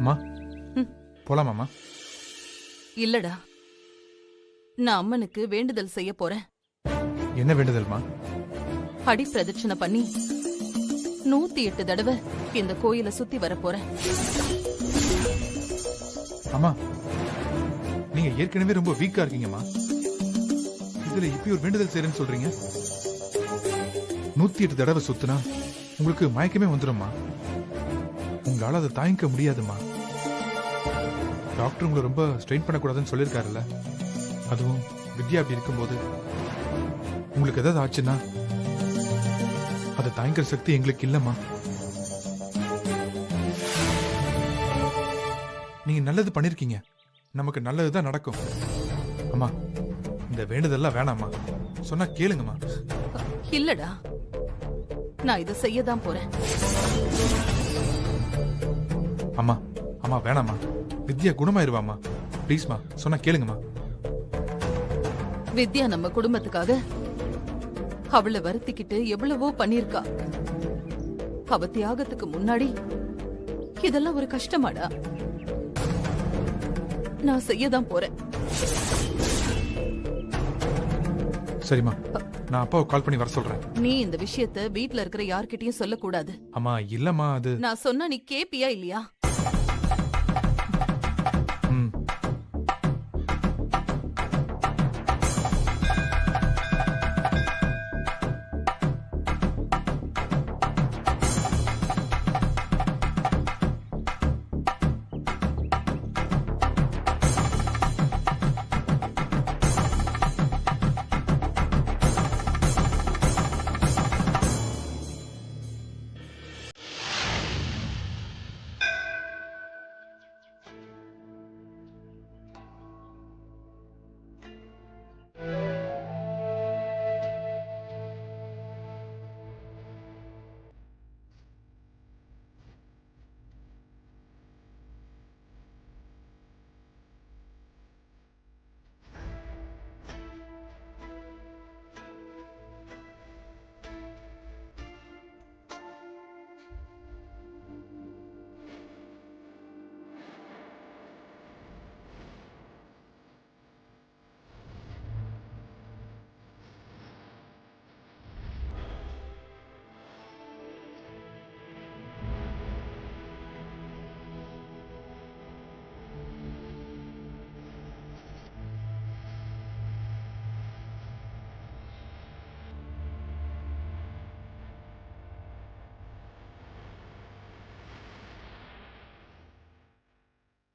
அம்மா போலாமாம்மா? இல்லடா, நான் அம்மனுக்கு வேண்டுதல் செய்ய போறேன். என்ன வேண்டுதல்மா? அடி பிரதட்சணை பண்ணி 108 தடவை இந்த கோயிலை சுத்தி வர போறேன். அம்மா நீங்க ஏற்கனவே ரொம்ப வீக்கா இருக்கீங்கம்மா. இதுல இப்படி ஒரு வேண்டுதல் செய்யறேன்னு சொல்றீங்க? 108 தடவை சுத்துனா உங்களுக்கு மயக்கமே வந்துடும்மா. உங்களால அதை தாங்கிக்க முடியாதுமா. டாக்டர் உங்களை ரொம்ப ஸ்ட்ரெயின் பண்ணக்கூடாதுன்னு சொல்லியிருக்காருல்ல. அதுவும் வித்யா அப்படி இருக்கும்போது உங்களுக்கு ஏதாவது ஆச்சுன்னா அதை தாங்கிக்கிற சக்தி எங்களுக்கு இல்லம்மா. நீங்க நல்லது பண்ணிருக்கீங்க, நமக்கு நல்லதுதான் நடக்கும். அம்மா இந்த வேண்டுதெல்லாம் வேணாம்மா, சொன்னா கேளுங்கம்மா. இல்லடா, நான் இதை செய்யதான் போறேன். அம்மா அம்மா வேணாம்மா, வித்யா குணமாயிருவாம்மா. ப்ளீஸ்மா, சொன்னா கேளுங்கம்மா. வித்யா நம்ம குடும்பத்துக்காக அவளை வருத்திக்கிட்டு எவ்வளவோ பண்ணிருக்கா. அவ தியாகத்துக்கு முன்னாடி இதெல்லாம் ஒரு கஷ்டமாடா. நான் செய்யதான் போறேன். சரிம்மா, நான் அப்பாவை கால் பண்ணி வர சொல்றேன். நீ இந்த விஷயத்த வீட்ல இருக்கிற யார்கிட்டயும் சொல்லக்கூடாது. அம்மா இல்லம்மா, அது நான் சொன்னா நீ கேப்பியா இல்லையா?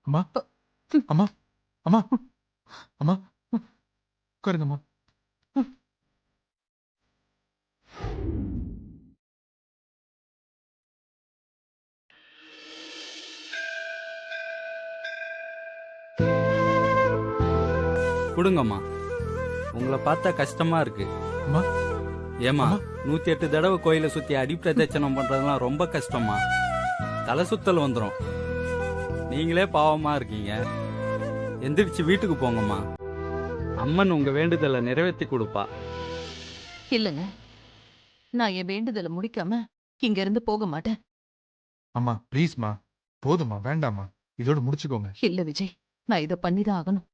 அம்மா அம்மா அம்மா அம்மா உட்காருங்கம்மா. கொடுங்கம்மா, உங்களை பார்த்தா கஷ்டமா இருக்கு. அம்மா ஏமா 108 தடவை கோயிலை சுத்தி அடிப்பிரதட்சணம் பண்றதுலாம் ரொம்ப கஷ்டமா. தலை சுத்தல் வந்துடும். நீங்களே பாவமா இருக்கீங்க. எந்திரிச்சு வீட்டுக்கு போங்கம்மா. அம்மன் உங்க வேண்டுதலை நிறைவேற்றி கொடுப்பா. இல்லங்க, நான் என் வேண்டுதலை முடிக்காம இங்க இருந்து போக மாட்டேன். அம்மா ப்ளீஸ்மா, போதுமா, வேண்டாமா, இதோட முடிச்சுக்கோங்க. இல்ல விஜய், நான் இதை பண்ணிதான் ஆகணும்.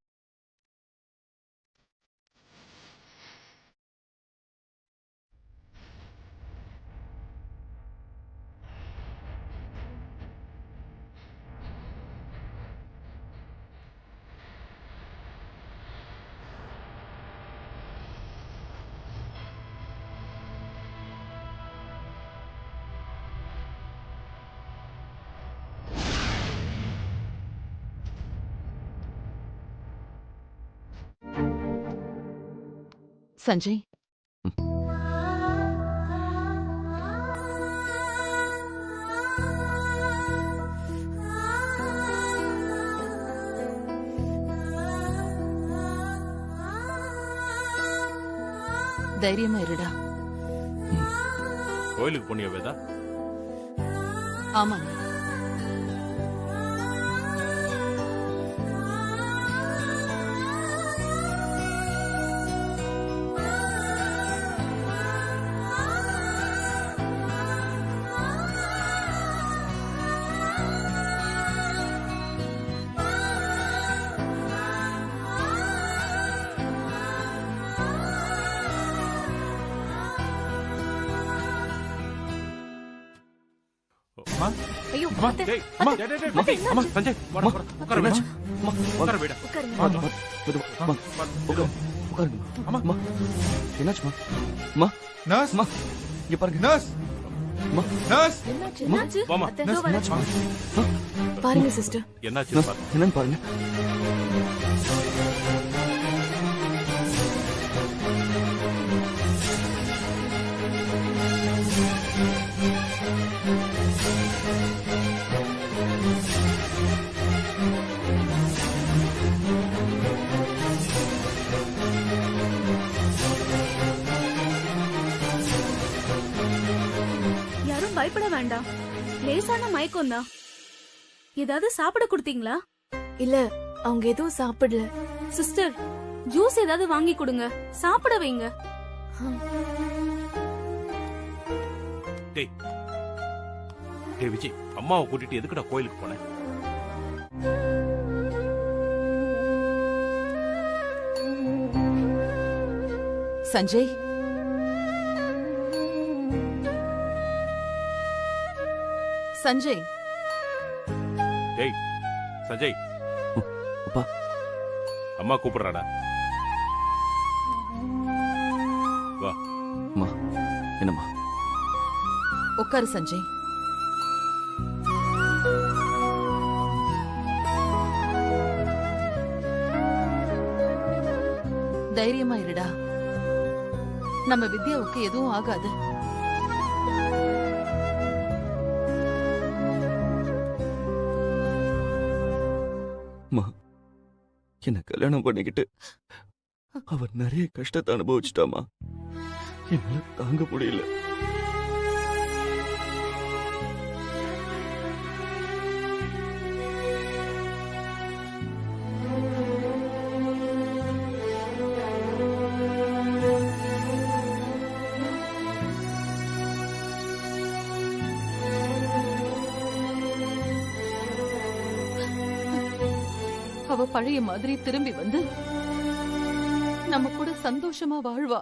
சஞ்சய், தைரியமா இருடா. கோயிலுக்கு போனியா வேதா? ஆமாங்க. ஐயோ அம்மா, அத்தை, டேய், அம்மா, அத்தை, டேய், டேய், அத்தை, டேய், அம்மா, சஞ்சய், வாடா, வாடா, உட்கார வைடா. உட்கார வைடா. உட்காருங்க. வா, வா. அம்மா. அம்மா என்னாச்சுமா அம்மா நர்ஸ், அம்மா இங்க பாருங்க நர்ஸ், அம்மா நர்ஸ். என்னாச்சு? வாமா. அத்தை, நர்ஸ், இதோ வரேன். வாங்க. பாருங்க சிஸ்டர். என்னாச்சு நர்ஸ், என்னன்னு பாருங்க யாரும் பயப்பட வேண்டாம். லேசான மயக்கம் தான். ஏதாவது சாப்பிட கொடுத்தீங்களா? இல்ல அவங்க எதுவும் சாப்பிடல. சிஸ்டர், ஜூஸ் ஏதாவது வாங்கி கொடுங்க, சாப்பிட வைங்க. டேய் விஜய், அம்மாவை கூட்டிட்டு எதுக்குடா கோயிலுக்கு போன? சஞ்சய், சஞ்சய், டேய் சஞ்சய், அப்பா. அம்மா கூப்பிடுறாடா. வா. அம்மா என்னம்மா உட்காரு சஞ்சய். தைரியமா இருடா. நம்ம வித்யாவுக்கு எதுவும் ஆகாது. அம்மா என்ன கல்யாணம் பண்ணிக்கிட்டு அவ நிறைய கஷ்டத்தை அனுபவிச்சுட்டாமா. என்னால தாங்க முடியல. அவ பழைய மாதிரி திரும்பி வந்து நம்ம கூட சந்தோஷமா வாழ்வா.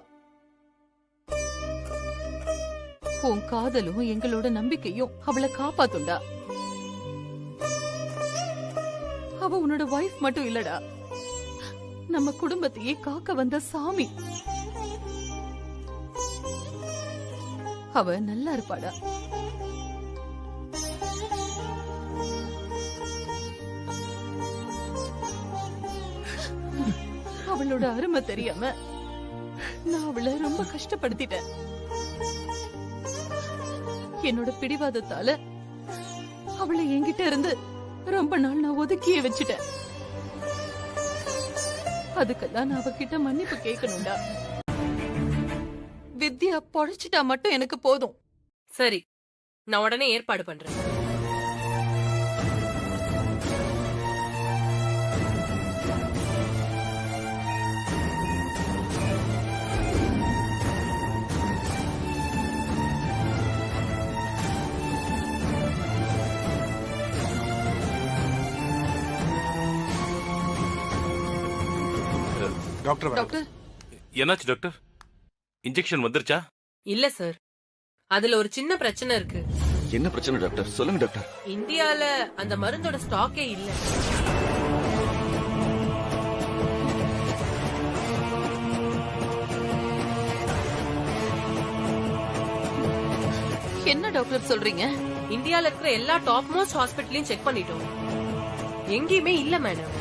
உன் காதலும் எங்களோட நம்பிக்கையும் அவளை காப்பாத்துண்டா. அவ உன்னோட வைஃப் மட்டும் இல்லடா, நம்ம குடும்பத்தையே காக்க வந்த சாமி. அவ நல்லா இருப்பாடா. அவளோட அருமை தெரியாம நான் அவளை ரொம்ப கஷ்டப்படுத்திட்டேன். என்னோட பிடிவாதத்தால அவளை என்கிட்ட இருந்து ரொம்ப நாள் நான் ஒதுக்கியே வச்சுட்டேன். அதுக்கெல்லாம் நான் அவகிட்ட மன்னிப்பு கேட்கணும்டா. வித்யா பொழைச்சிட்டா மட்டும் எனக்கு போதும். சரி, நான் உடனே ஏற்பாடு பண்றேன். டாக்டர் வராரு. டாக்டர், என்னாச்சு டாக்டர்? இன்ஜெக்ஷன் வந்துருச்சா? இல்ல சார், அதுல ஒரு சின்ன பிரச்சனை இருக்கு. என்ன பிரச்சனை டாக்டர்? சொல்லுங்க டாக்டர். இந்தியால அந்த மருந்தோட ஸ்டாக்கே இல்ல. என்ன டாக்டர் சொல்றீங்க? இந்தியால இருக்கிற எல்லா டாப் மோஸ்ட் ஹாஸ்பிட்டலையும் செக் பண்ணிட்டோம், எங்கேயுமே இல்ல மேடம்.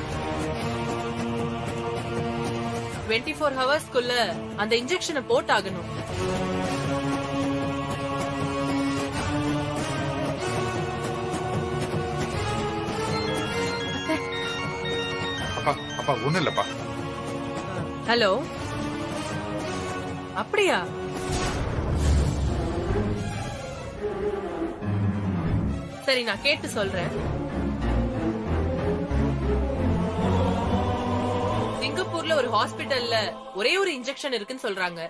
24 ஹவர்ஸ்க்குள்ள அந்த இன்ஜெக்ஷனை போட்டாகணும். அப்பா, அப்பா ஒண்ணும் இல்லப்பா. ஹலோ, அப்படியா? சரி, நான் கேட்டு சொல்றேன். சிங்கப்பூர்ல ஒரு ஹாஸ்பிடல்ல ஒரே ஒரு இன்ஜெக்ஷன் இருக்குன்னு சொல்றாங்க.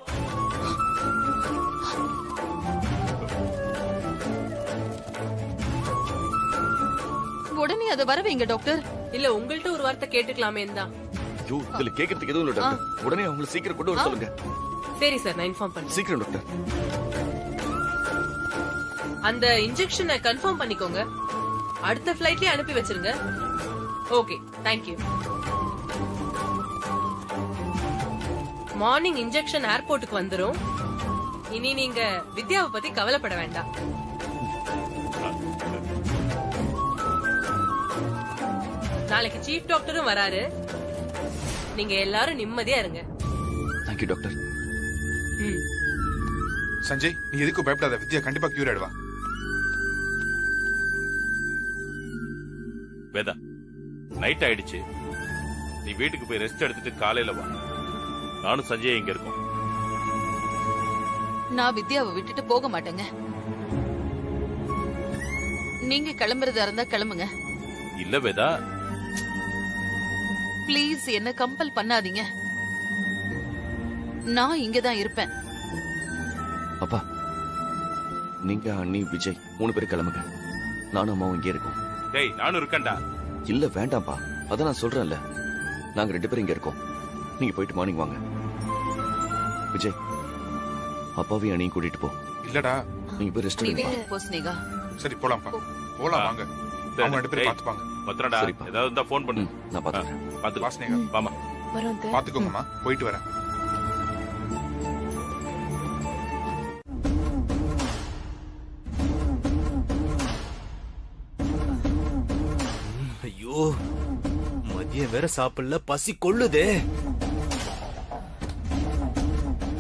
உடனே அதை வர வைங்க டாக்டர். இல்ல, உங்கள்ட்ட ஒரு வார்த்தை கேட்டுக்கலாமே தான். ஐயோ, இதுல கேட்கறதுக்கு எதுவும் இல்ல டாக்டர். உடனே அவங்களை சீக்கிரம் கொண்டு வர சொல்லுங்க. சரி சார், நான் இன்ஃபார்ம் பண்றேன். சீக்கிரம் டாக்டர். அந்த இன்ஜெக்ஷனை கன்ஃபார்ம் பண்ணிக்கோங்க. அடுத்த ஃபிளைட்லயே அனுப்பி வச்சிருங்க. Okay, thank you. மார்னிங் இன்ஜெக்ஷன் ஏர்போர்ட்டுக்கு வந்துரும். இனி நீங்க வித்யாவை பத்தி கவலைப்பட வேண்டாம். நாளைக்கு சீஃப் டாக்டரும் வராரு. நீங்க எல்லாரும் நிம்மதியா இருங்க. Thank you doctor. சஞ்சய், நீ எதுக்கும் பயப்படாத. வித்யா கண்டிப்பா கியூர் ஆயிடுவா. வேதா, நைட் ஆயிடுச்சு. நீ வீட்டுக்கு போய் ரெஸ்ட் எடுத்துட்டு காலையில வா. நானும் சஞ்சய் இங்க இருக்கோம். நான் வித்யாவை விட்டுட்டு போக மாட்டேங்க. நீங்க கிளம்புறதா இருந்தா கிளம்புங்க. இல்ல வேதா, ப்ளீஸ் என்ன கம்பல் பண்ணாதீங்க. நான் இங்கதான் இருப்பேன். அப்பா, நீங்க அண்ணி விஜய் 3 பேரும் கிளம்புங்க. நானும் அம்மாவும் இங்கே இருக்கோம். டேய் நானும் இருக்கேன்டா. இல்ல வேண்டாம்ப்பா, அதான் நான் சொல்றேன்ல. நாங்க 2 பேரும் இங்க இருக்கோம். நீங்க போயிட்டு மார்னிங் வாங்க. விஜய், அப்பாவையும் அண்ணியும் கூட்டிட்டு போ. இல்லடா, நீங்க போய் ரெஸ்ட் நீ எடுங்க. வீட்டுக்கு போ ஸ்னேகா. சரி போலாம்ப்பா. போலாம் வாங்க. அவங்க 2 பேரும் பாத்துப்பாங்க. பத்திரடா, சரிப்பா. ஏதாவது இருந்தா போன் பண்ணு. நான் பாத்துக்கிறேன். பாத்து வா ஸ்னேகா. வாமா. வரோம் அத்தை. பாத்துக்கோங்கம்மா. போயிட்டு வரேன். ஐயோ, மதியம் வேற சாப்பிடல, பசி கொள்ளுதே.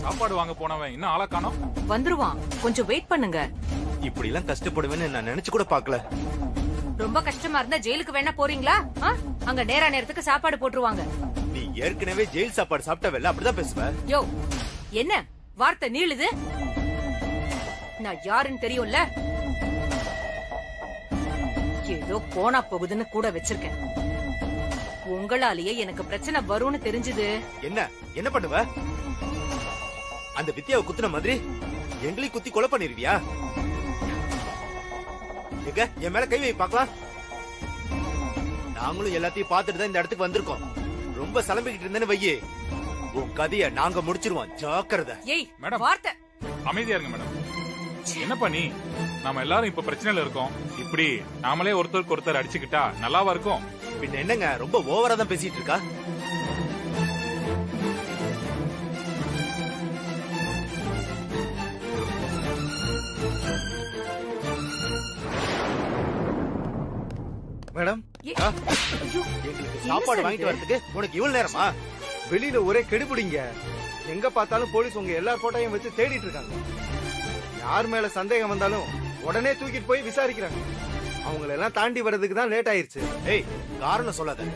சாப்பாடு வாங்க போனவன் இன்னும் ஆளா காணோம். வந்துருவான், கொஞ்சம் வெயிட் பண்ணுங்க. இப்படி எல்லாம் கஷ்டப்படுவேன்னு நான் நினைச்சு கூட பாக்கல. ரொம்ப கஷ்டமா இருந்தா ஜெயிலுக்கு வேணா போறீங்களா? அங்க நேர நேரத்துக்கு சாப்பாடு போட்டுருவாங்க. நீ ஏற்கனவே ஜெயில் சாப்பாடு சாப்பிட்டவல்ல, அப்படிதான் பேசுவ. யோ, என்ன வார்த்தை நீளுது? நான் யாருன்னு தெரியும்ல. ஏதோ போனா போகுதுன்னு கூட வச்சிருக்கேன். உங்களாலேயே எனக்கு பிரச்சனை வரும்னு தெரிஞ்சது. என்ன பண்ணுவ? அந்த வித்யாவை குத்துன மாதிரி எங்களையும் குத்தி கொலை பண்ணிருவியா? எங்க என் மேல கை வை பாக்கலாம். நாங்களும் எல்லாத்தையும் பார்த்துட்டு தான் இந்த இடத்துக்கு வந்திருக்கோம். ரொம்ப சலம்பிக்கிட்டு இருந்தேன்னு வையே, உன் கதைய நாங்க முடிச்சிருவோம். ஜாக்கிரதை. ஏய் மேடம். வார்த்தை. அமைதியா இருங்க மேடம். என்ன பண்ணி நாம எல்லாரும் இப்ப பிரச்சனையில இருக்கோம். இப்படி நாமளே ஒருத்தருக்கு ஒருத்தர் அடிச்சுக்கிட்டா நல்லாவா இருக்கும்? பின்ன என்னங்க, ரொம்ப ஓவரா தான் பேசிட்டு இருக்கா. மேடம், எங்களுக்கு சாப்பாடு வாங்கிட்டு வரதுக்கு உனக்கு இவ்வளவு நேரமா? வெளியில ஒரே கெடுபிடிங்க. எங்க பார்த்தாலும் போலீஸ் உங்க எல்லா போட்டோவையும் வச்சு தேடிட்டு இருக்காங்க. யார் மேல சந்தேகம் வந்தாலும் உடனே தூக்கிட்டு போய் விசாரிக்கிறாங்க. அவங்கள எல்லாம் தாண்டி வர்றதுக்கு தான் லேட் ஆயிருச்சு. ஏய், காரணம் சொல்லாத.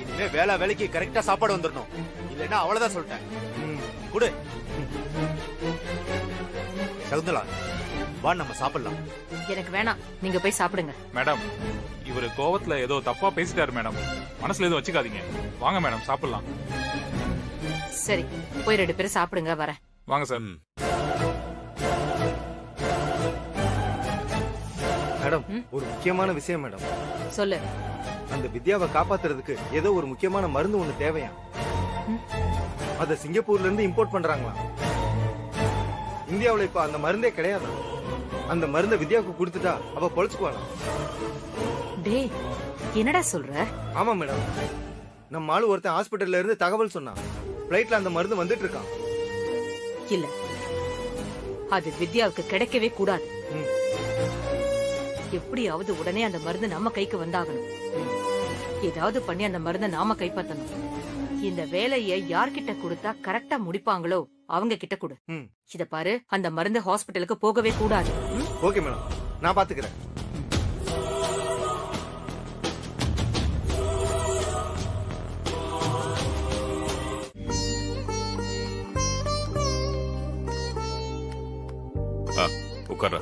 இனிமே வேலைக்கு கரெக்டா சாப்பாடு வந்துடணும். இல்லைன்னா அவ்வளவுதான் சொல்லிட்டேன். குடு. சகுந்தலா, வா நம்ம சாப்பிடலாம். எனக்கு வேணாம், நீங்க போய் சாப்பிடுங்க. மேடம், இவரு கோவத்துல ஏதோ தப்பா பேசிட்டாரு மேடம். மனசுல எதுவும் வச்சுக்காதீங்க. வாங்க மேடம், சாப்பிடலாம். சரி, போய் 2 பேரும் சாப்பிடுங்க, வரேன். வாங்க சார். மேடம், ஒரு முக்கியமான விஷயம் மேடம். சொல்லு. அந்த வித்யாவை காப்பாத்துறதுக்கு ஏதோ ஒரு முக்கியமான மருந்து ஒண்ணு தேவையா? அத சிங்கப்பூர்ல இருந்து இம்போர்ட் பண்றாங்களாம். இந்தியாவுல இப்ப அந்த மருந்தே கிடையாது. அந்த மருந்தை வித்யாவுக்கு கொடுத்துட்டா அவ பொழைச்சுக்குவாளாம். டேய், என்னடா சொல்ற? ஆமா மேடம், நம்ம ஆளு ஒருத்தன் ஹாஸ்பிட்டல்ல இருந்து தகவல் சொன்னான். பிளைட்ல அந்த மருந்து வந்துட்டு இருக்கான். இல்ல, அது வித்யாவுக்கு கிடைக்கவே கூடாது. எப்படியாவது உடனே அந்த மருந்து நம்ம கைக்கு வந்தாகணும். ஏதாவது பண்ணி அந்த மருந்தை நாம கைப்பற்றணும். இந்த வேலையை யார்கிட்ட கொடுத்தா கரெக்டா முடிப்பாங்களோ அவங்க கிட்ட கொடு. இத பாரு, அந்த மருந்து ஹாஸ்பிட்டலுக்கு போகவே கூடாது. ஓகே மேடம், நான் பாத்துக்கிறேன். உட்கார்ற.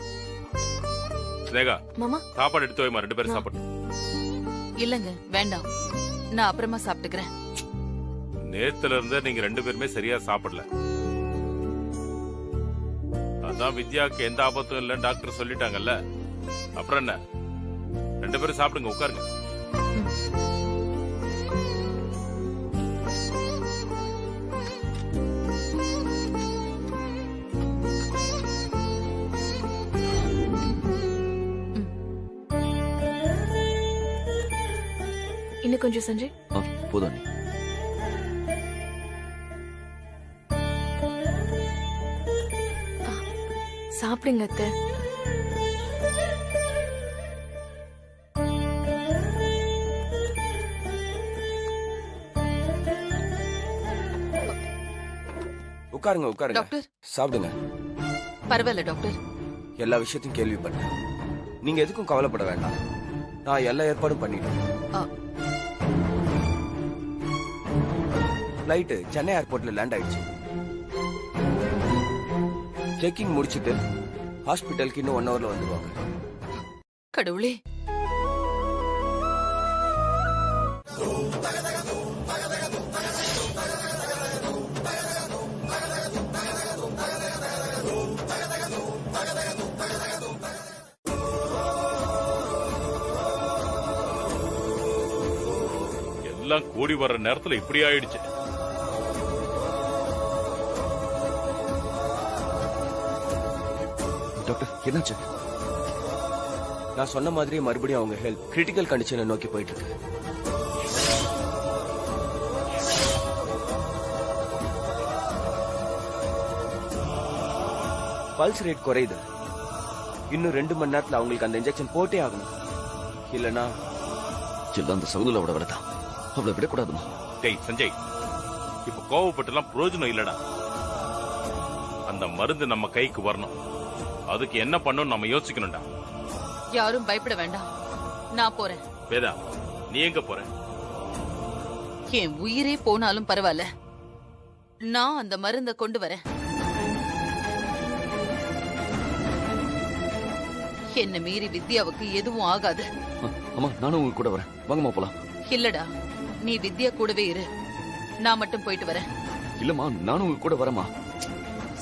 ஸ்னேகா, மாமா, சாப்பாடு எடுத்து வைமா. 2 பேரும் சாப்பிடு. இல்லங்க, வேண்டாம். நான் அப்புறமா சாப்பிட்டுக்கிறேன். நேத்துல இருந்த நீங்க 2 பேருமே சரியா சாப்பிடல. அதான் வித்யாவுக்கு எந்த ஆபத்தும் இல்லைன்னு டாக்டர் சொல்லிட்டாங்கல்ல. அப்புறம் என்ன, 2 பேரும் சாப்பிடுங்க, உட்காருங்க. இன்னும் கொஞ்சம் சஞ்சய். போதும் அண்ணி. சாப்பிடுங்க அத்தை. உட்காருங்க உட்காருங்க. டாக்டர் சாப்பிடுங்க. பரவாயில்ல டாக்டர். எல்லா விஷயத்தையும் கேள்விப்பட்டேன். நீங்க எதுக்கும் கவலைப்பட வேண்டாம். நான் எல்லா ஏற்பாடும் பண்ணிட்டேன். ஃப்ளைட் சென்னை ஏர்போர்ட்ல லேண்ட் ஆயிடுச்சு. செக்கிங் முடிச்சிட்டு ஹாஸ்பிட்டலுக்கு இன்னும் 1 ஹவர்ல வந்துருவாங்க. கடவுளே. எல்லாம் கூடி வர்ற நேரத்துல இப்படி ஆயிடுச்சு. டாக்டர் என்னாச்சு? நான் சொன்ன மாதிரியே மறுபடியும் அவங்க ஹெல்த் கிரிட்டிக்கல் கண்டிஷனை நோக்கி போயிட்டு இருக்கு. பல்ஸ் ரேட் குறையுது. இன்னும் 2 மணி நேரத்துல அவங்களுக்கு அந்த இன்ஜெக்ஷன் போட்டே ஆகணும். இல்லனா எல்லாம் அந்த சகுதுலோட வேலைதான். அவளை விடக்கூடாதுமா. டேய் சஞ்சய், இப்ப கோவப்பட்டுலாம் பிரயோஜனம் இல்லடா. அந்த மருந்து நம்ம கைக்கு வரணும். அதுக்கு என்ன பண்ணணும் நம்ம யோசிக்கணும்டா. யாரும் பயப்பட வேண்டாம், நான் போறேன். வேதா, நீ எங்க போற? என் உயிரே போனாலும் பரவாயில்ல, நான் அந்த மருந்தை கொண்டு வரேன். என்ன மீறி வித்யாவுக்கு எதுவும் ஆகாது. அம்மா நானும் உங்க கூட வரேன். வாங்கம்மா போலாம். இல்லடா, நீ வித்யா கூடவே இரு. நான் மட்டும் போயிட்டு வரேன். இல்லம்மா நானும் உங்க கூட வரேம்மா.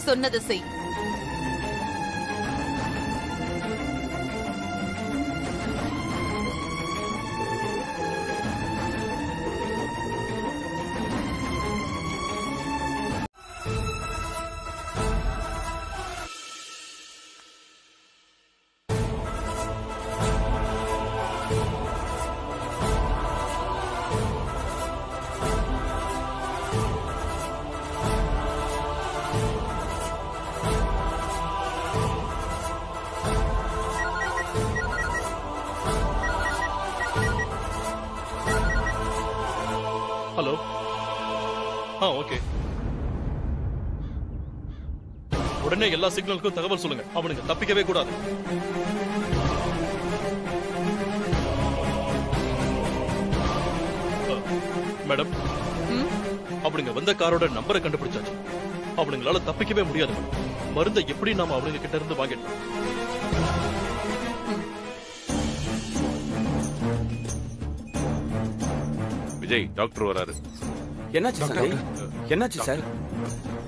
சொன்னதை செய். ஹலோ. ஓகே. உடனே எல்லா சிக்னலுக்கும் தகவல் சொல்லுங்க. அவனுக்கு தப்பிக்கவே கூடாது. மேடம், அவனுங்க வந்த காரோட நம்பரை கண்டுபிடிச்சாச்சு. அவனுங்களால தப்பிக்கவே முடியாது. மருந்தை எப்படி நாம அவனுங்க கிட்ட இருந்து வாங்கிடலாம். விஜய், டாக்டர் வராரு. என்னாச்சு சார்? என்னாச்சு சார்?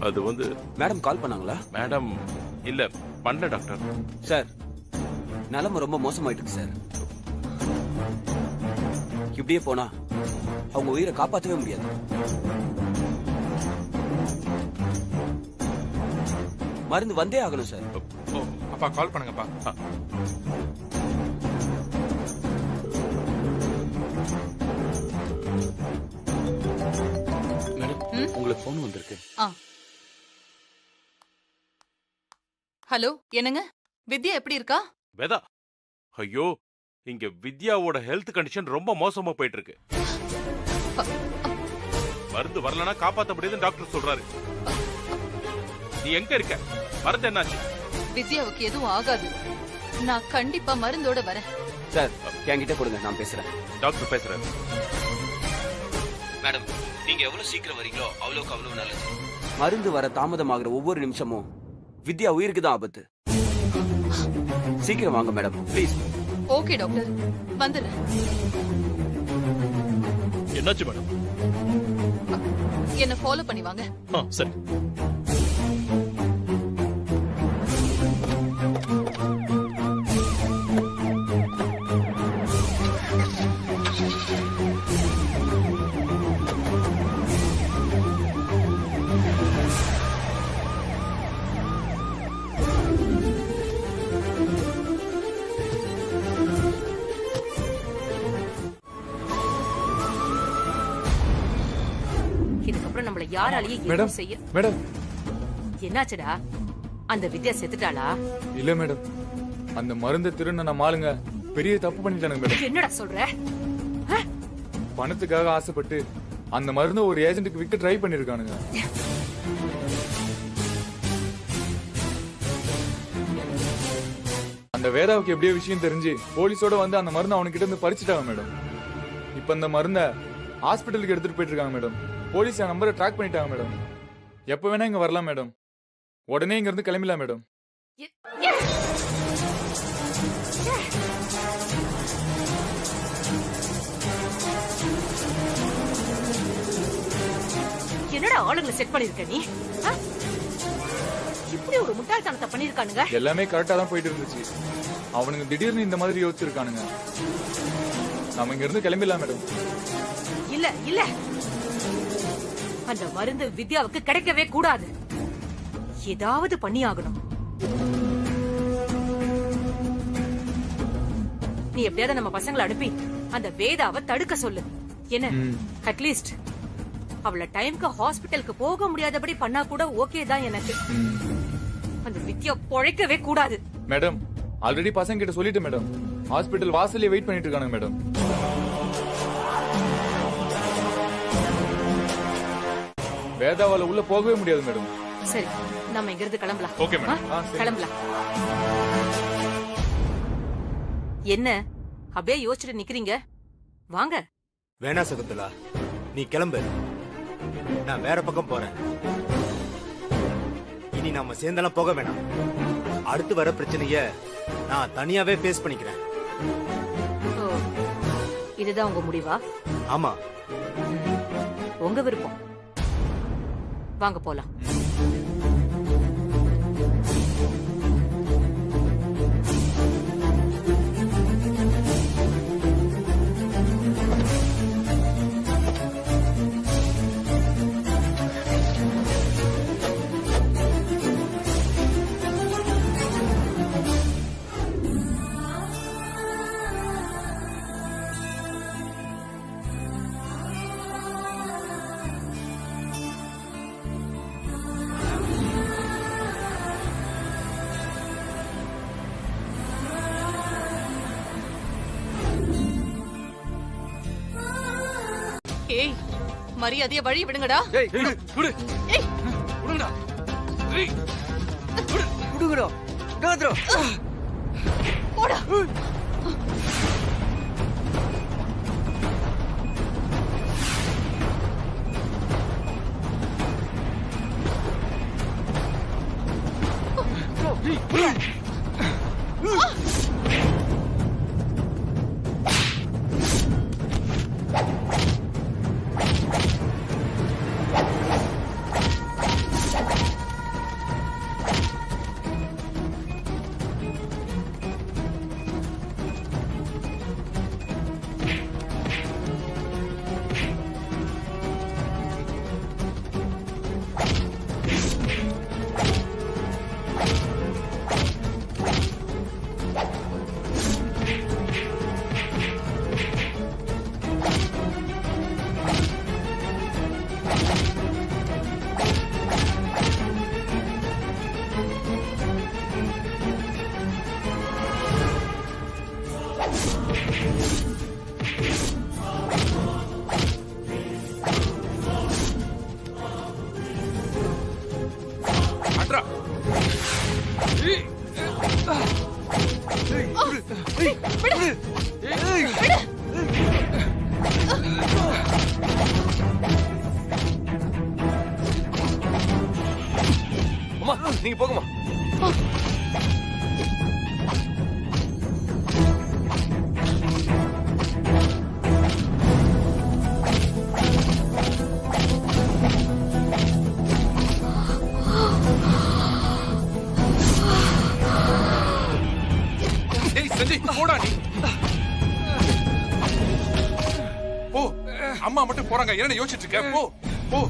அது வந்து மேடம் கால் பண்ணாங்களா? மேடம் இல்ல, பண்ணல டாக்டர். சார், நிலைமை ரொம்ப மோசமாயிட்டு சார். இப்படியே போனா அவங்க உயிரை காப்பாற்றவே முடியாது. மருந்து வந்தே ஆகணும் சார். அப்பா கால் பண்ணுங்கப்பா. உங்களுக்கு போன் வந்திருக்கு. ஹலோ, என்னங்க? வித்யா எப்படி இருக்கா? வேதா, ஐயோ, இங்க வித்யாவோட ஹெல்த் கண்டிஷன் ரொம்ப மோசமா போயிட்டு இருக்கு. மருந்து வரலனா காப்பாத்த முடியாதுன்னு டாக்டர் சொல்றாரு. நீ எங்க இருக்க? மருந்து என்னாச்சு? வித்யாவுக்கு எதுவும் ஆகாது. நான் கண்டிப்பா மருந்தோட வரேன். சார், என்கிட்ட கொடுங்க, நான் பேசுறேன். டாக்டர் பேசுறாரு. மேடம், நீங்க எவ்வளவு சீக்கிரம் வரீங்களோ அவ்வளவுக்கு அவ்வளவு நல்லது. மருந்து வர தாமதமாகிற ஒவ்வொரு நிமிஷமும் வித்யா உயிருக்கு தான் ஆபத்து. சீக்கிரம் வாங்க மேடம், ப்ளீஸ். ஓகே டாக்டர், வந்துடுறேன். என்னாச்சு மேடம்? என்ன ஃபாலோ பண்ணி வாங்க. சரி. அவளை யாராலையும் எதுவும் செய்ய. மேடம் என்னாச்சுடா? அந்த வித்யா செத்துட்டாளா? இல்ல மேடம், அந்த மருந்தை திருண்ண நம்ம ஆளுங்க பெரிய தப்பு பண்ணிட்டானுங்க மேடம். என்னடா சொல்ற? பணத்துக்காக ஆசைப்பட்டு அந்த மருந்தை ஒரு ஏஜென்ட்டுக்கு விற்க ட்ரை பண்ணிருக்கானுங்க. அந்த வேதாவுக்கு எப்படியோ விஷயம் தெரிஞ்சு போலீஸோட வந்து அந்த மருந்தை அவனுக்கிட்ட இருந்து பறிச்சுட்டாங்க மேடம். இப்ப அந்த மருந்தை ஹாஸ்பிட்டலுக்கு எடுத்துட்டு போயிட்டு இருக்காங்க மேடம். போலீஸ் நம்பரை ட்ராக் பண்ணிட்டாங்க மேடம். எப்ப வேணா இங்க வரலாம் மேடம். உடனே இங்க இருந்து கிளம்பிடலாம் மேடம். என்னடா ஆளுங்களை செட் பண்ணிருக்க நீ? இப்படி ஒரு முட்டாள்தனத்தை பண்ணிருக்கானுங்க. எல்லாமே கரெக்டா தான் போயிட்டு இருந்துச்சு. அவனுங்க திடீர்னு இந்த மாதிரி யோசிச்சிருக்கானுங்க. நம்ம இங்க இருந்து கிளம்பிடலாம் மேடம். இல்ல இல்ல, அந்த மருந்து வித்யாவுக்கு கிடைக்கவே கூடாது. ஏதாவது பண்ணி ஆகணும். நீ எப்படியாவது நம்ம பசங்களை அனுப்பி அந்த வேதாவை தடுக்க சொல்லு. என்ன, அட்லீஸ்ட் அவளை டைம்க்கு ஹாஸ்பிட்டலுக்கு போக முடியாதபடி பண்ணா கூட ஓகே தான் எனக்கு. அந்த வித்யா பொழைக்கவே கூடாது. மேடம், ஆல்ரெடி பசங்க கிட்ட சொல்லிட்டேன் மேடம். ஹாஸ்பிட்டல் வாசல்ல வெயிட் பண்ணிட்டு இருக்காங்க மேடம். வேதாவால உள்ள போகவே முடியாது மேடம். சரி, நம்ம இங்க இருந்து கிளம்பலாம். ஓகே மேடம், கிளம்பலாம். என்ன அப்படியே யோசிச்சுட்டு நிக்கிறீங்க? வாங்க. வேணா சகுந்தலா, நீ கிளம்பு. நான் வேற பக்கம் போறேன். இனி நாம சேர்ந்தெல்லாம் போக வேணாம். அடுத்து வர பிரச்சனைய நான் தனியாவே ஃபேஸ் பண்ணிக்கிறேன். இதுதான் உங்க முடிவா? ஆமா, உங்க விருப்பம். வாங்க போலாம். ஏய், மரியாதைய வழி விடுங்கடா. ஏய், விடு. ஏய், விடுங்கடா. ஏய், விடுங்கடா. காத்ரா. போடா. நீங்க போகமா. போடா நீ. போ, அம்மா மட்டும் போறாங்க. என்ன யோசிச்சுட்டு இருக்க? போ போ.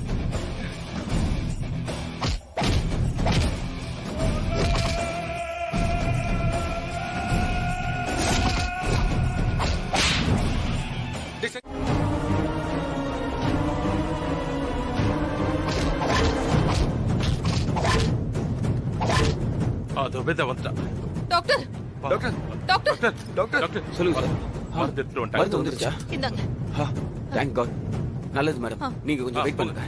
சுபேதா வந்துட்டா. Doctor doctor doctor doctor doctor சொல்லுங்க சார். மருந்து எடுத்துட்டு மருந்து வந்துட்டாங்க. வந்துருச்சா? இந்தாங்க. Thank God. நல்லது மேடம், நீங்க கொஞ்சம் வெயிட் பண்ணுங்க.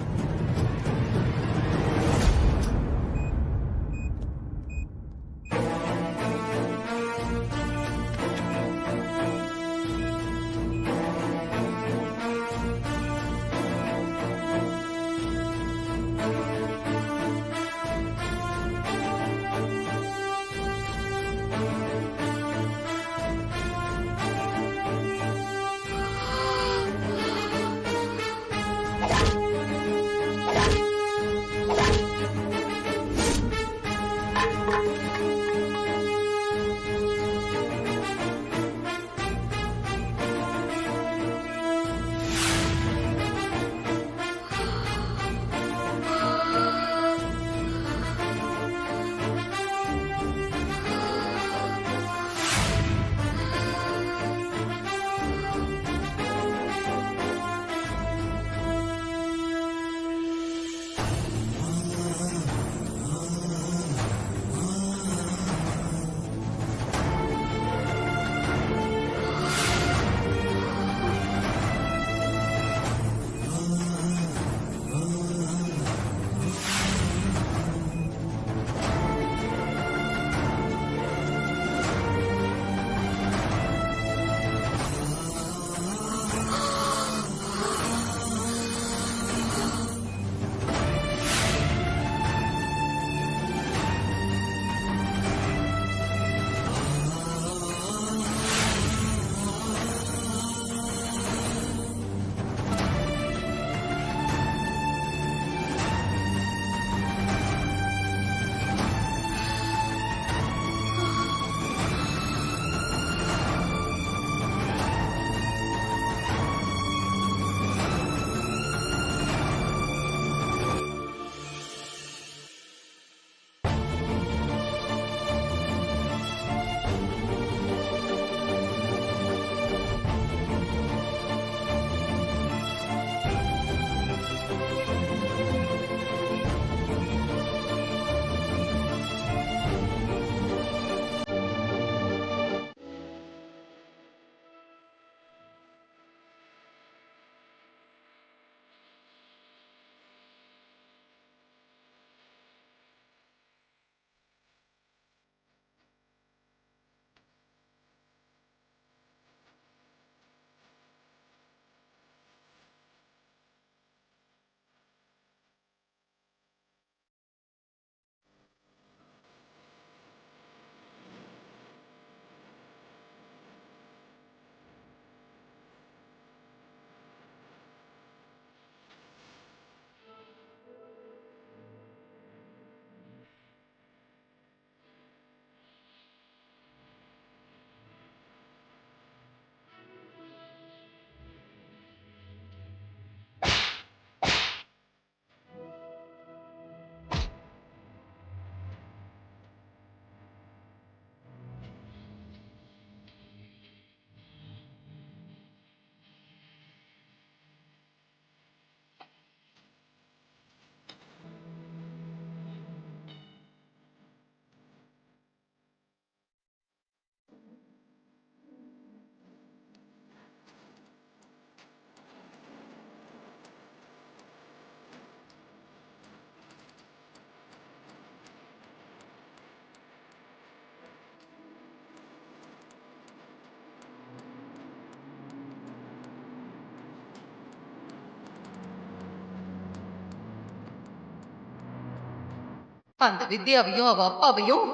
அந்த வித்யாவையும் அவ அப்பாவையும்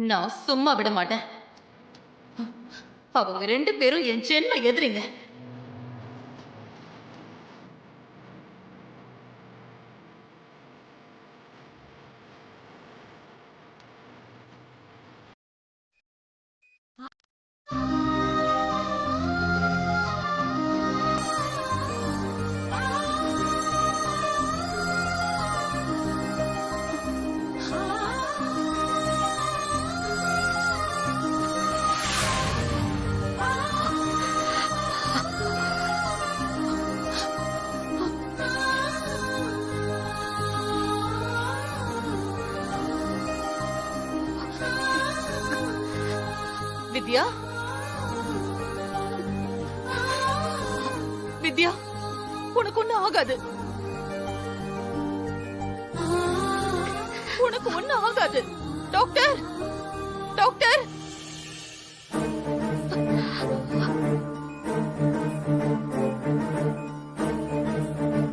நான் சும்மா விட மாட்டேன். அவங்க 2 பேரும் என் ஜென்ம எதிரிங்க. வித்யா வித்யா, உனக்கு ஒண்ணு ஆகாது. உனக்கு ஒண்ணு ஆகாது. Doctor, doctor.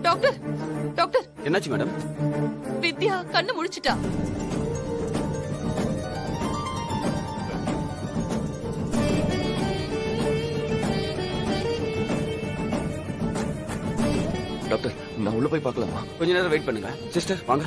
Doctor, doctor. என்னாச்சு மேடம்? வித்யா கண்ணு முழிச்சிட்டா. டாக்டர், நான் உள்ள போய் பார்க்கலாமா? கொஞ்ச நேரம் வெயிட் பண்ணுங்க. சிஸ்டர் வாங்க.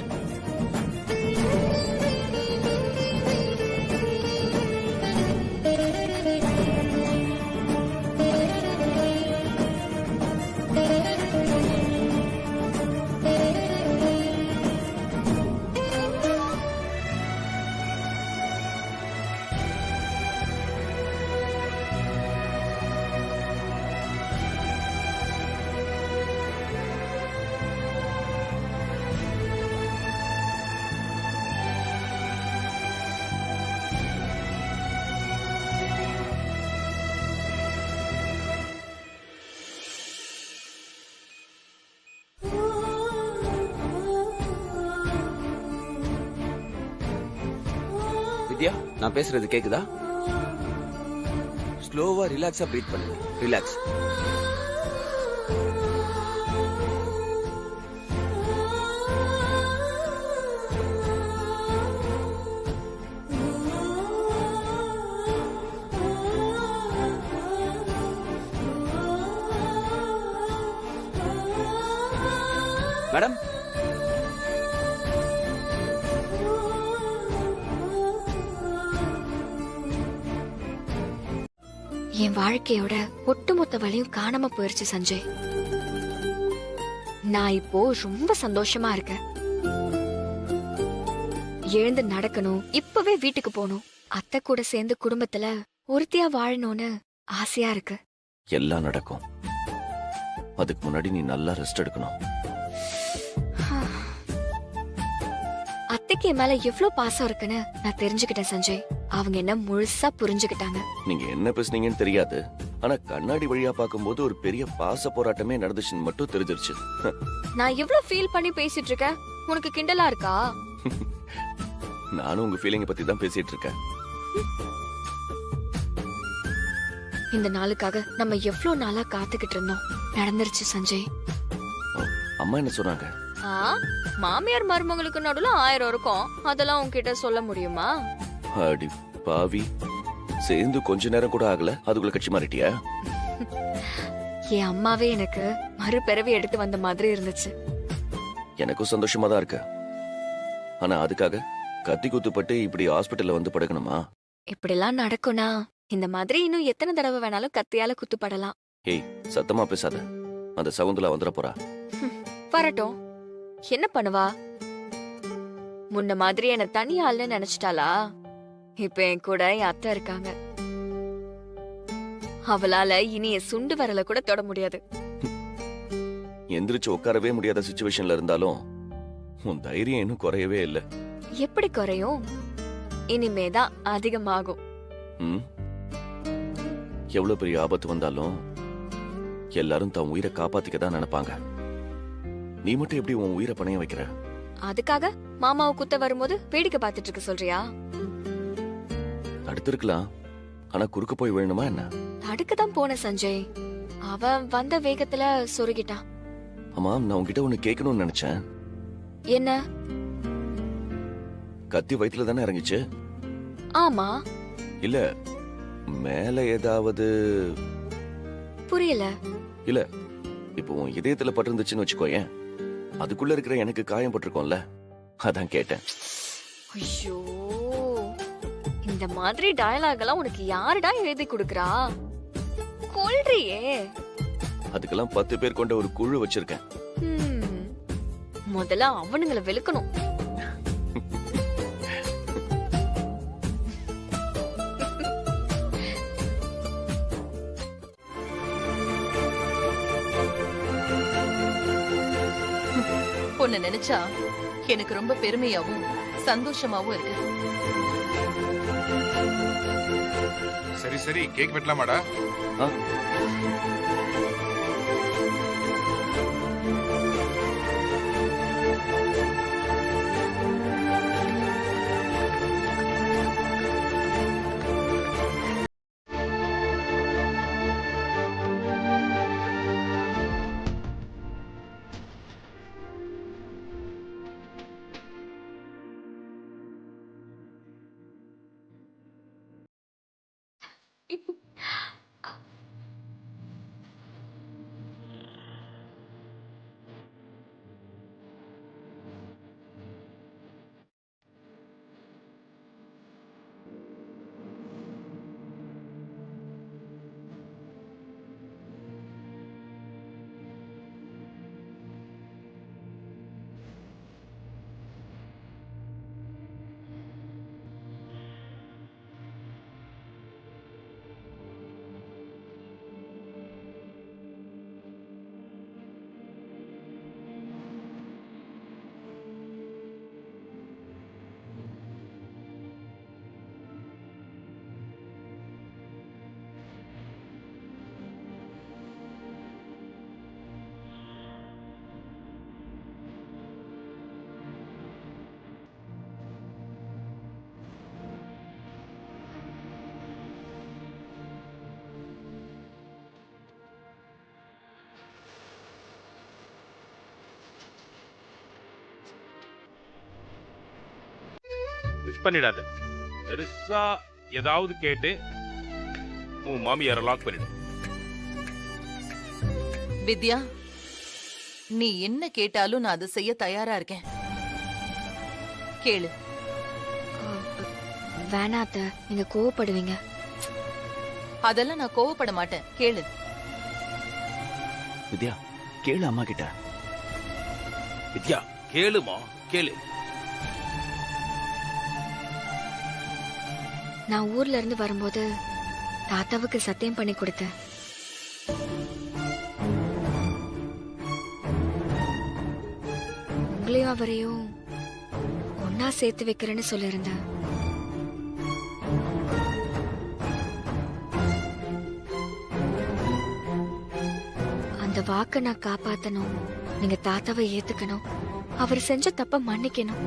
வித்யா, நான் பேசுறது கேக்குதா? ஸ்லோவா ரிலாக்ஸா பிரீத் பண்ணுங்க. ரிலாக்ஸ். மேடம், என் வாழ்க்கையோட ஒட்டுமொத்த வழியும் காணாம போயிருச்சு சஞ்சய். நான் இப்போ ரொம்ப சந்தோஷமா இருக்கேன். எழுந்து நடக்கணும், இப்பவே வீட்டுக்கு போகணும், அத்தை கூட சேர்ந்து குடும்பத்துல ஒருத்தியா வாழணும்னு ஆசையா இருக்கு. எல்லாம் நடக்கும். அதுக்கு முன்னாடி நீ நல்லா ரெஸ்ட் எடுக்கணும். அத்தைக்கு என் மேல எவ்வளவு பாசம் இருக்குன்னு நான் தெரிஞ்சுக்கிட்டேன் சஞ்சய். அவங்க என்ன முழுசா புரிஞ்சுக்கிட்டாங்க. நீங்க என்ன பேசுனீங்கன்னு தெரியாது, ஆனா கண்ணாடி வழியா பாக்கும்போது ஒரு பெரிய பாச போராட்டமே நடந்துச்சுன்னு மட்டும் தெரிஞ்சிருச்சு. நான் எவ்வளவு ஃபீல் பண்ணி பேசிட்டு இருக்கேன், உனக்கு கிண்டலா இருக்கா? நானும் உங்க ஃபீலிங்க பத்தி தான் பேசிட்டு இருக்கேன். இந்த நாளுக்காக நம்ம எவ்வளவு நாளா காத்துக்கிட்டு இருந்தோம். நடந்துருச்சு சஞ்சய். அம்மா என்ன சொன்னாங்க? மாமியார் மருமகளுக்கு நடுவுல 1000 இருக்கும், அதெல்லாம் உன்கிட்ட சொல்ல முடியுமா? அடி பாவி, சேர்ந்து கொஞ்ச நேரம் கூட ஆகல, அதுக்குள்ள கட்சி மாறிட்டியா? என் அம்மாவே எனக்கு மறுபிறவி எடுத்து வந்த மாதிரி இருந்துச்சு. எனக்கும் சந்தோஷமா தான் இருக்கு. ஆனா அதுக்காக கத்தி குத்துப்பட்டு இப்படி ஹாஸ்பிட்டல்ல வந்து படுக்கணுமா? இப்படி எல்லாம் நடக்கும்னா இந்த மாதிரி இன்னும் எத்தனை தடவை வேணாலும் கத்தியால குத்துப்படலாம். ஏய், சத்தமா பேசாத. அந்த சகுந்தலா வந்துட போறா. வரட்டும், என்ன பண்ணுவா? முன்ன மாதிரி என்ன தனியாள்னு நினைச்சிட்டாளா? இப்ப என் கூட என் அத்தை இருக்காங்க. அவளால இனி என் சுண்டு வரல கூட தொட முடியாது. எந்திரிச்சு உட்காரவே முடியாத சிச்சுவேஷன்ல இருந்தாலும் உன் தைரியம் இன்னும் குறையவே இல்ல. எப்படி குறையும்? இனிமேதான் அதிகமாகும். எவ்வளவு பெரிய ஆபத்து வந்தாலும் எல்லாரும் தன் உயிரை காப்பாத்திக்க தான் நினைப்பாங்க. நீ மட்டும் எப்படி உன் உயிரை பணைய வைக்கிற? அதுக்காக மாமாவை குத்த வரும்போது வேடிக்கை பார்த்துட்டு இருக்க சொல்றியா? தடுத்திருக்கலாம், ஆனா குறுக்க போய் விழணுமா என்ன? தடுக்கதான் போன சஞ்சய், அவன் வந்த வேகத்துல சொருகிட்டான். ஆமா, நான் உன்கிட்ட ஒண்ணு கேட்கணும்னு நினைச்சேன். என்ன? கத்தி வயித்துல தானே இறங்கிச்சு? ஆமா. இல்ல மேல ஏதாவது? புரியல. இல்ல, இப்போ உன் இதயத்துல பட்டிருந்துச்சுன்னு வச்சுக்கோயேன், அதுக்குள்ள இருக்கிற எனக்கு காயம் பட்டிருக்கோம்ல, அதான் கேட்டேன். ஐயோ, இந்த மாதிரி டயலாக் எல்லாம் உனக்கு யாருடா எழுதி கொடுக்கறா? கொல்றியே. அதுக்கெல்லாம் 10 பேர் கொண்ட ஒரு குழு வச்சிருக்கேன். முதல்ல அவனுங்களை வெளுக்கணும். உன்னை நினைச்சா எனக்கு ரொம்ப பெருமையாவும் சந்தோஷமாவும் இருக்கு. சரி சரி கேக் வெட்டலாமாடா? மிஸ் பண்ணிடாத. பெருசா ஏதாவது கேட்டு உன் மாமியார லாக் பண்ணிடு. வித்யா, நீ என்ன கேட்டாலும் நான் அதை செய்ய தயாரா இருக்கேன். கேளு. வேணாத்த, நீங்க கோவப்படுவீங்க. அதெல்லாம் நான் கோவப்பட மாட்டேன். கேளு. வித்யா கேளு அம்மா கிட்ட. வித்யா கேளுமா, கேளு. நான் ஊர்ல இருந்து வரும்போது தாத்தாவுக்கு சத்தியம் பண்ணி கொடுத்தேன். உங்களையும் அவரையும் ஒன்னா சேர்த்து வைக்கிறேன்னு சொல்லியிருந்தேன். அந்த வாக்க நான் காப்பாத்தணும். நீங்க தாத்தாவை ஏத்துக்கணும். அவர் செஞ்ச தப்ப மன்னிக்கணும்.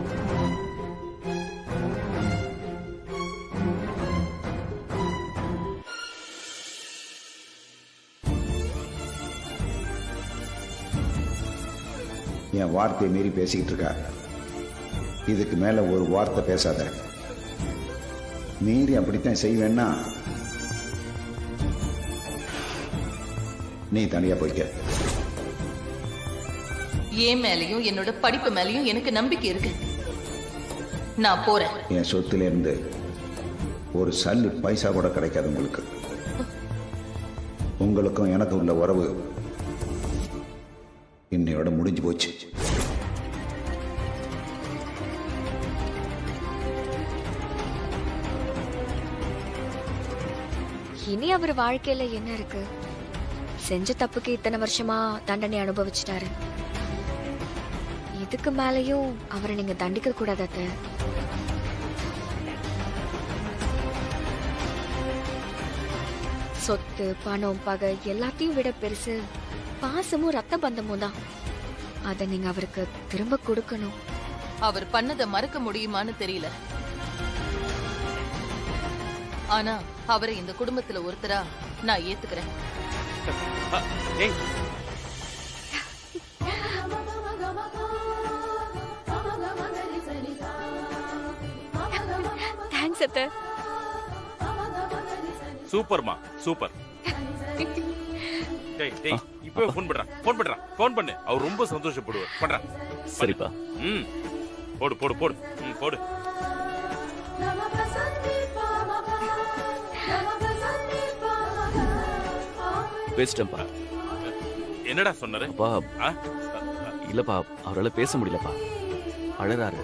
என் வார்த்தையை மீறி பேசிக்கிட்டு இருக்கா. இதுக்கு மேல ஒரு வார்த்தை பேசாத. மீறி அப்படித்தான் செய்வேன்னா நீ தனியா போய்க்க. என் மேலயும் என்னோட படிப்பு மேலயும் எனக்கு நம்பிக்கை இருக்கு. நான் போறேன். என் சொத்துல இருந்து ஒரு சல்லி பைசா கூட கிடைக்காது உங்களுக்கு. உங்களுக்கும் எனக்கு உள்ள உறவு இன்னையோட முடிஞ்சு போச்சு. இனி அவர் வாழ்க்கையில என்ன இருக்கு? செஞ்ச தப்புக்கு இத்தனை வருஷமா தண்டனை அனுபவிச்சிட்டாரு. இதுக்கு மேலயும் அவரை நீங்க தண்டிக்க கூடாது அத்தை. சொத்து, பணம், பகை எல்லாத்தையும் விட பெருசு பாசமும் ரத்த பந்தமும் தான். அத நீங்க அவருக்கு திரும்ப கொடுக்கணும். அவர் பண்ணதை மறக்க முடியுமான்னு தெரியல. ஆனா அவரை இந்த குடும்பத்துல ஒருத்தரா நான் ஏத்துக்கிறேன். தேங்க்ஸ் அத்தை. சூப்பர்மா, சூப்பர். டேய் டேய் இப்பவே ஃபோன் பண்ணு. அவர் ரொம்ப சந்தோஷப்படுவார். பண்றேன். சரிப்பா. போடு போடு போடு. போடு. பேசிட்டேன்ப்பா. என்னடா சொன்னாரு? அப்பா இல்லப்பா, அவரால் பேச முடியலப்பா, அழறாரு.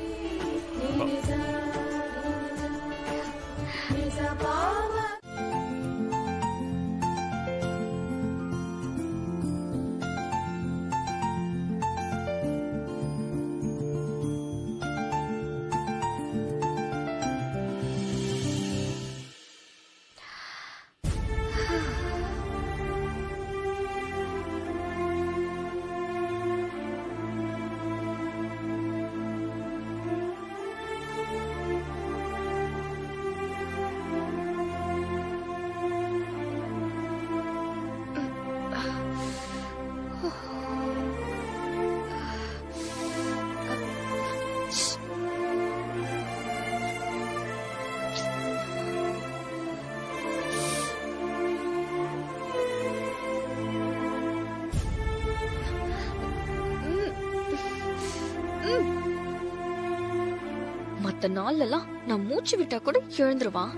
மத்த நாள்லாம் நான் மூச்சு விட்டா கூட எழுந்துருவான்.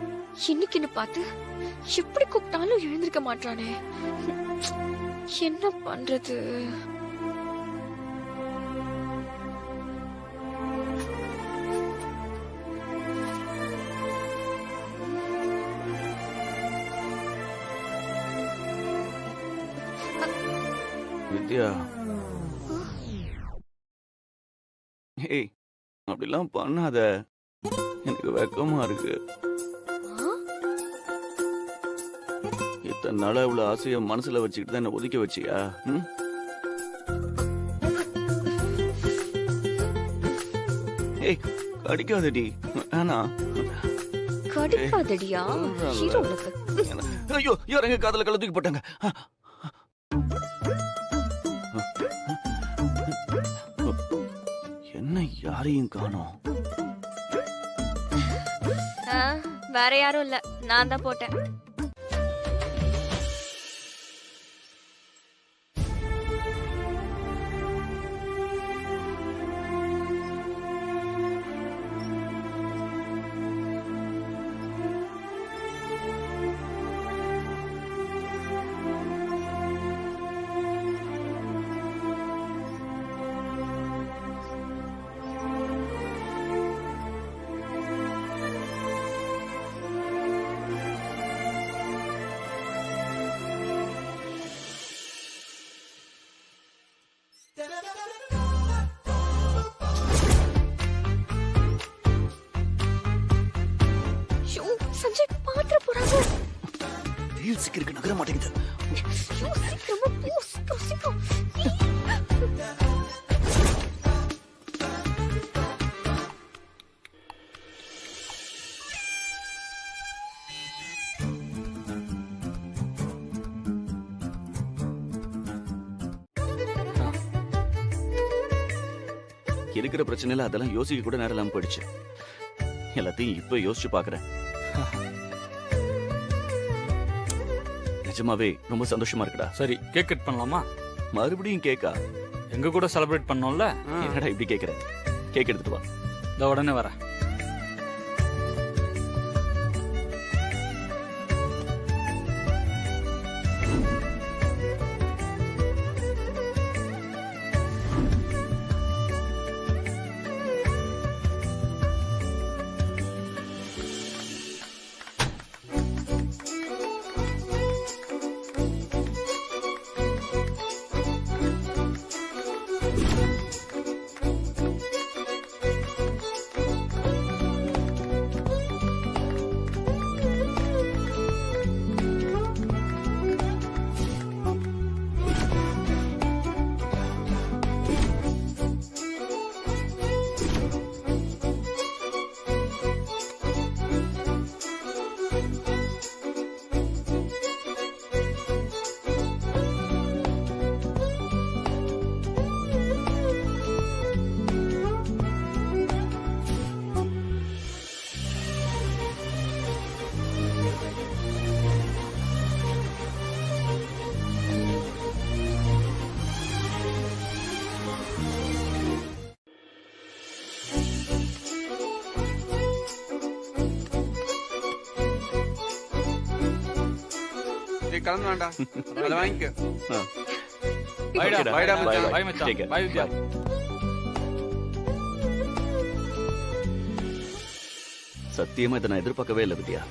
இன்னைக்குன்னு பார்த்து எப்படி கூப்பிட்டாலும் எழுந்திருக்க மாட்டானே. என்ன பண்றது? வித்யா, ஏய் அப்படிலாம் பண்ணாத, எனக்கு வெக்கமா இருக்கு. இத்தனை நாளா இவ்வளவு ஆசைய மனசுல வச்சுக்கிட்டு தான் என்ன ஒதுக்கி வச்சியா? ஏய் கடிக்காதடி, வேணா. கடிக்காதடியா? ஐயோ யாரங்க காதல கள்ள தூக்கி போட்டாங்க. என்ன யாரையும் காணோம்? வேற யாரும் இல்ல, நான் தான் போட்டேன். சஞ்சய் பாத்திர போறாங்க. ரீல் சிக்கிருக்கு, நகர மாட்டேங்குது. சீக்கிரமா போ, சீக்கிரம். இருக்கிற பிரச்சனையில அதெல்லாம் யோசிக்க கூட நேரம் இல்லாம போயிடுச்சு. எல்லாத்தையும் இப்ப யோசிச்சு பாக்குறேன். நிஜமாவே ரொம்ப சந்தோஷமா இருக்குடா. சரி, கேக் கட் பண்ணலாமா? மறுபடியும் கேக்கா? எங்க கூட செலிப்ரேட் பண்ணோம்ல. என்னடா இப்படி கேக்குற? கேக் எடுத்துட்டு வா. இந்த உடனே வரேன். கலந்து வேண்டாம், அதை வாங்கிக்க. சத்தியமா இதை நான் எதிர்பார்க்கவே இல்லை வித்யா.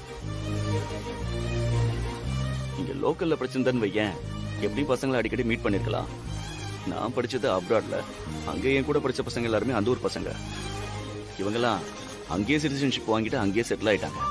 இங்க லோக்கல்ல பிரச்சனை வையேன், எப்படி பசங்களை அடிக்கடி மீட் பண்ணிருக்கலாம். நான் படிச்சது அப்ராட்ல, அங்க என் கூட படிச்ச பசங்க எல்லாருமே அந்த ஊர் பசங்க. இவங்கெல்லாம் அங்கேயே சிட்டிசன்ஷிப் வாங்கிட்டு அங்கேயே செட்டில் ஆயிட்டாங்க.